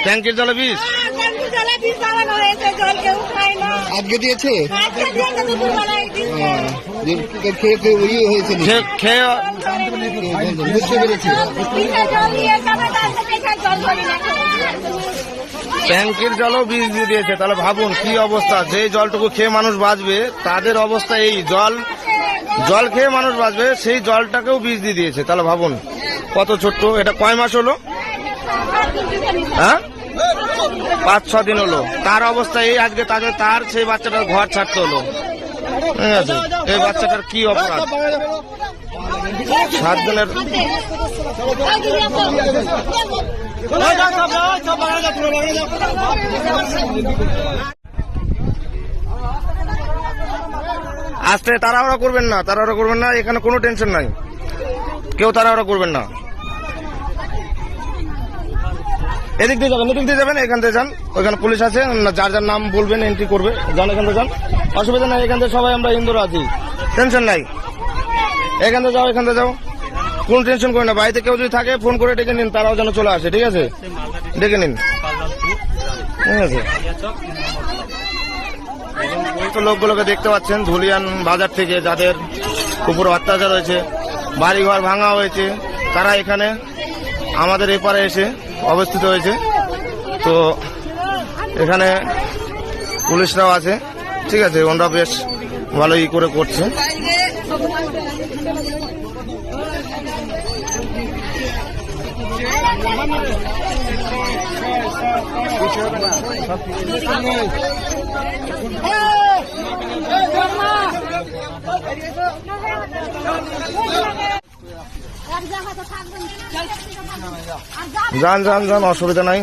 ট্যাঙ্কির জলে বিষ আজকে দিয়েছে খেয়ে বুঝতে পেরেছি। ট্যাঙ্কির জলও বিষ দিয়ে দিয়েছে। তাহলে ভাবুন কি অবস্থা, যে জলটুকু খেয়ে মানুষ বাঁচবে তাদের অবস্থা এই। জল খেয়ে মানুষ বাঁচবে, সেই জলটাকেও বিষ দিয়ে দিয়েছে। তাহলে ভাবুন কত ছোট্ট। এটা কয় মাস হলো? হ্যাঁ, 5-6 দিন হলো। তার অবস্থা এই। আজকে তার সেই বাচ্চাটার ঘর ছাড়তে হলো। ঠিক আছে, এই বাচ্চাটার কি অপরাধ? 7 দিনের আস্তে তাড়াহুড়া করবেন না, তাড়াহুড়া করবেন না। এখানে কোনো টেনশন নাই, কেউ তাড়াহুড়া করবেন না। এদিক দিয়ে যাবেন, এখান থেকে যান। ওইখানে পুলিশ আছে, যার যার নাম বলবেন এন্ট্রি করবে। যান, এখান থেকে যান, অসুবিধা নাই। এখান থেকে সবাই আমরা হিন্দুরা আছি, টেনশন নাই। এখান থেকে যাও, কোন টেনশন করেন না। বাড়িতে কেউ যদি থাকে ফোন করে ডেকে নিন, তারাও যেন চলে আসে। ঠিক আছে, ডেকে নিন। ঠিক আছে, লোকগুলোকে দেখতে পাচ্ছেন ধুলিয়ান বাজার থেকে, যাদের উপর অত্যাচার হয়েছে, বাড়িঘর ভাঙা হয়েছে, তারা এখানে আমাদের এপারে এসে অবস্থিত হয়েছে। তো এখানে পুলিশরাও আছে। ঠিক আছে, ওনারা বেশ ভালোই করে করছে। যান, অসুবিধা নাই।